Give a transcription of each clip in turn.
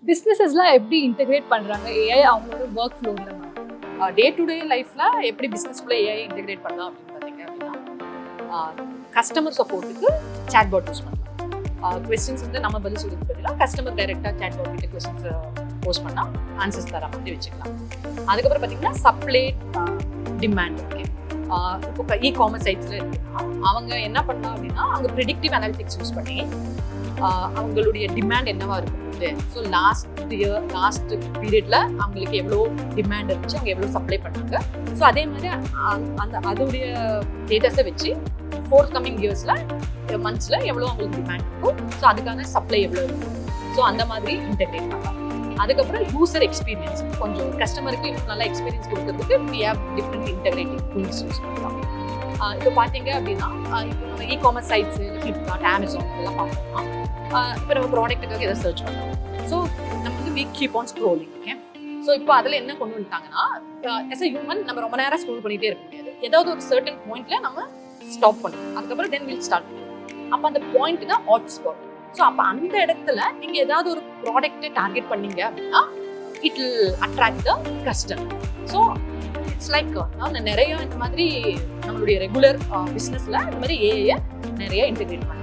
பிஸ்னஸஸ்லாம் எப்படி இன்டெகிரேட் பண்ணுறாங்க ஏஐ அவங்களோட ஒர்க் ஃப்ளோவில்? டே டு டே லைஃப்பில் எப்படி பிஸ்னஸ்க்குள்ளே ஏஐ இன்டெகிரேட் பண்ணலாம் அப்படின்னு பார்த்தீங்க அப்படின்னா, கஸ்டமர் சப்போர்ட்டுக்கு சாட்பாட் யூஸ் பண்ணலாம். கொஸ்டின்ஸ் வந்து நம்ம பதில் சொல்லுறது பதிலாக கஸ்டமர் டைரெக்டாக சாட்பாட் கிட்ட கொஸ்டின்ஸ் போஸ்ட் பண்ணால் ஆன்சர்ஸ் தர மாதிரி வச்சுக்கலாம். அதுக்கப்புறம் பார்த்தீங்கன்னா சப்ளை டிமாண்ட். ஓகே, இப்போ இ-காமர்ஸ் சைட்ஸில் இருக்குன்னா அவங்க என்ன பண்ணலாம் அப்படின்னா, அவங்க ப்ரிடிக்டிவ் அனாலிட்டிக்ஸ் யூஸ் பண்ணி அவங்களுடைய டிமாண்ட் என்னவா இருக்கும். ஸோ லாஸ்ட் பீரியட்ல அவங்களுக்கு எவ்வளோ டிமாண்ட் இருந்துச்சு, அவங்க எவ்வளோ சப்ளை பண்ணாங்க. ஸோ அதே மாதிரி அதோடைய டேட்டாஸை வச்சு ஃபோர்த் கம்மிங் இயர்ஸில் மந்த்ஸில் எவ்வளோ அவங்களுக்கு டிமாண்ட் இருக்கும், ஸோ அதுக்கான சப்ளை எவ்வளோ இருக்கும். ஸோ அந்த மாதிரி இன்டெகிரேட் பண்ணலாம். அதுக்கப்புறம் யூசர் எக்ஸ்பீரியன்ஸ், கொஞ்சம் கஸ்டமருக்கு இன்னும் நல்லா எக்ஸ்பீரியன்ஸ் கொடுக்கறதுக்கு we have different integrating tools use பண்ணலாம். இப்போ பார்த்தீங்க அப்படின்னா, இப்போ நம்ம இ-காமர்ஸ் சைட்ஸ், ஃப்ளிப்கார்ட், அமேசான் இதெல்லாம் பார்த்தோம்னா, இப்போ நம்ம ப்ராடக்ட்டுக்காக எதாவது சர்ச் பண்ணலாம். ஸோ நம்ம வந்து we keep on scrolling. Okay, so இப்போ அதில் என்ன கொண்டு வந்துட்டாங்கன்னா, as a human நம்ம ரொம்ப நேரம் ஸ்க்ரோல் பண்ணிகிட்டே இருக்க முடியாது. ஏதாவது ஒரு சர்டன் பாயிண்ட்ல நம்ம ஸ்டாப் பண்ணணும். அதுக்கப்புறம் தென் வில் ஸ்டார்ட் பண்ணுவோம். அப்போ அந்த பாயிண்ட் தான் ஹாட் ஸ்பாட். ஸோ அப்போ அந்த இடத்துல நீங்கள் ஏதாவது ஒரு ப்ராடக்ட்டை டார்கெட் பண்ணீங்க அப்படின்னா it will attract the customer. So it's like நிறைய இந்த மாதிரி நம்மளுடைய ரெகுலர் பிஸ்னஸில் இந்த மாதிரி ஏஐயை நிறைய இன்டெகிரேட் பண்ணலாம்.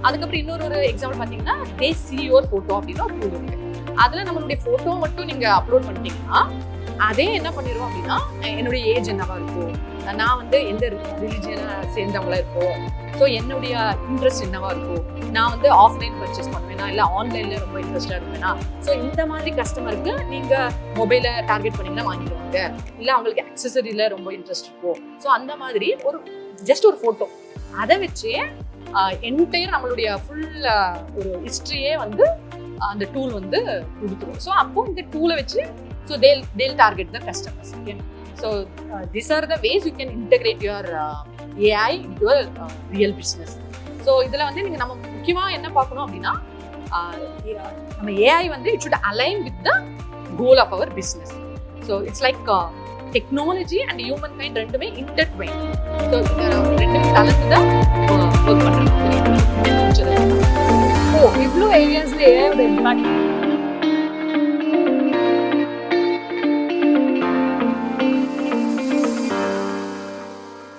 அதுக்கப்புறம் இன்னொரு எக்ஸாம்பிள் பார்த்தீங்கன்னா, தே சி யுவர் ஃபோட்டோ அப்படின்னு ஒரு டூல் இருக்கு. அதில் நம்மளுடைய ஃபோட்டோ மட்டும் நீங்கள் அப்லோட் பண்ணிட்டீங்கன்னா அதே என்ன பண்ணிடுவோம் அப்படின்னா, என்னுடைய ஏஜ் என்னவா இருக்கும், நான் வந்து எந்த ரிலிஜியனை சேர்ந்தவங்களா இருக்கும், ஸோ என்னுடைய இன்ட்ரெஸ்ட் என்னவா இருக்கும், நான் வந்து ஆஃப்லைன் பர்ச்சேஸ் பண்ணுவேனா இல்லை ஆன்லைனில் ரொம்ப இன்ட்ரெஸ்டாக இருப்பேனா. ஸோ இந்த மாதிரி கஸ்டமருக்கு நீங்கள் மொபைலை டார்கெட் பண்ணிங்கன்னா வாங்கிடுவாங்க, இல்லை அவங்களுக்கு அக்சசரியில் ரொம்ப இன்ட்ரெஸ்ட் இருக்கும். ஸோ அந்த மாதிரி ஜஸ்ட் ஒரு ஃபோட்டோ அதை வச்சே என்டையர் நம்மளுடைய ஃபுல் ஒரு ஹிஸ்ட்ரியே வந்து அந்த டூல் வந்து கொடுத்துரும். ஸோ அப்போ இந்த டூலை வச்சு so they'll target the customers. Okay, so these are the ways you can integrate your AI into your real business. So இதுல வந்து நீங்க நம்ம முக்கியமா என்ன பார்க்கணும் அப்படின்னா, நம்ம AI வந்து it should align with the goal of our business. So it's like technology and human kind ரெண்டுமே intertwined. So இந்த ரெண்டுமே கலந்து தான் work பண்றாங்க. இவ்வளோ ஏரியாஸ்ல ஏஐயோட இம்பாக்ட்